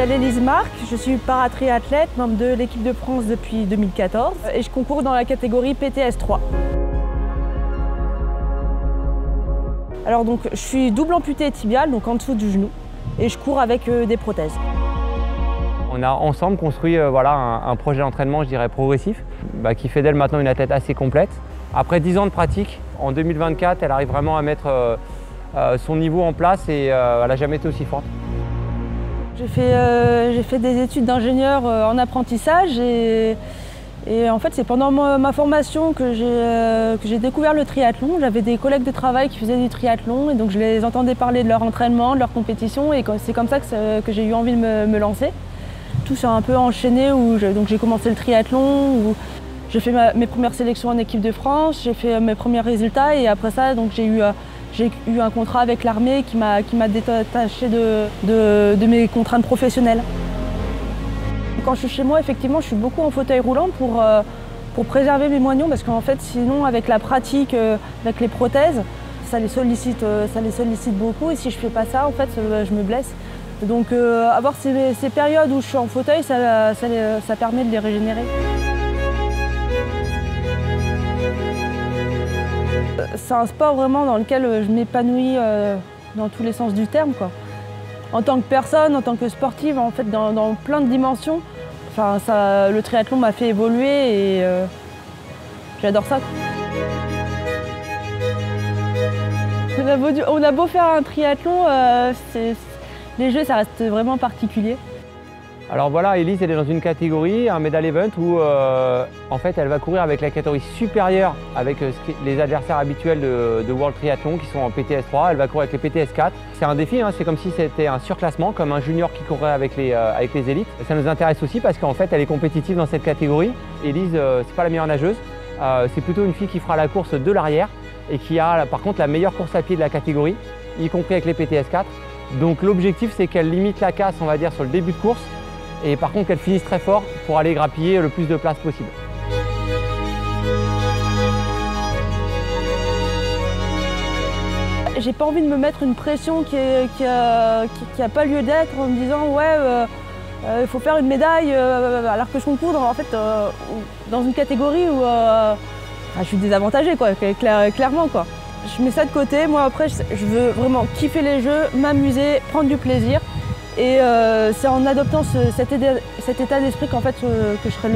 m'appelle Élise Marc, je suis paratriathlète, membre de l'équipe de France depuis 2014 et je concours dans la catégorie PTS 3. Alors donc je suis double amputé tibial, donc en dessous du genou, et je cours avec des prothèses. On a ensemble construit un projet d'entraînement, je dirais, progressif, qui fait d'elle maintenant une athlète assez complète. Après 10 ans de pratique, en 2024, elle arrive vraiment à mettre son niveau en place et elle n'a jamais été aussi forte. J'ai fait des études d'ingénieur en apprentissage et en fait c'est pendant ma formation que j'ai découvert le triathlon. J'avais des collègues de travail qui faisaient du triathlon et donc je les entendais parler de leur entraînement, de leur compétition et c'est comme ça que j'ai eu envie de me lancer. Tout s'est un peu enchaîné donc j'ai commencé le triathlon, où j'ai fait mes premières sélections en équipe de France, j'ai fait mes premiers résultats et après ça donc j'ai eu un contrat avec l'armée qui m'a détaché de mes contraintes professionnelles. Quand je suis chez moi, effectivement, je suis beaucoup en fauteuil roulant pour préserver mes moignons parce qu'en fait, sinon, avec la pratique, avec les prothèses, ça les sollicite beaucoup et si je ne fais pas ça, en fait, je me blesse. Donc avoir ces périodes où je suis en fauteuil, ça permet de les régénérer. C'est un sport vraiment dans lequel je m'épanouis dans tous les sens du terme, quoi. En tant que personne, en tant que sportive, en fait, dans plein de dimensions. Enfin, le triathlon m'a fait évoluer et j'adore ça. On a beau faire un triathlon, les jeux, ça reste vraiment particulier. Alors voilà, Élise, elle est dans une catégorie, un medal event, où en fait elle va courir avec la catégorie supérieure avec les adversaires habituels de World Triathlon qui sont en PTS 3. Elle va courir avec les PTS 4. C'est un défi, hein, c'est comme si c'était un surclassement, comme un junior qui courait avec les élites. Et ça nous intéresse aussi parce qu'en fait elle est compétitive dans cette catégorie. Élise, c'est pas la meilleure nageuse, c'est plutôt une fille qui fera la course de l'arrière et qui a par contre la meilleure course à pied de la catégorie, y compris avec les PTS 4. Donc l'objectif c'est qu'elle limite la casse, on va dire, sur le début de course. Et par contre qu'elle finisse très fort pour aller grappiller le plus de place possible. J'ai pas envie de me mettre une pression qui a pas lieu d'être en me disant ouais il faut faire une médaille alors que je concours dans une catégorie où je suis désavantagée, quoi, clairement, quoi. Je mets ça de côté, moi après je veux vraiment kiffer les jeux, m'amuser, prendre du plaisir. Et c'est en adoptant cet état d'esprit qu'en fait que je serai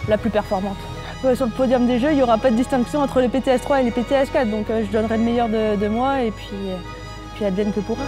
la plus performante. Sur le podium des Jeux, il n'y aura pas de distinction entre les PTS 3 et les PTS 4, donc je donnerai le meilleur de moi et puis advienne que pourra.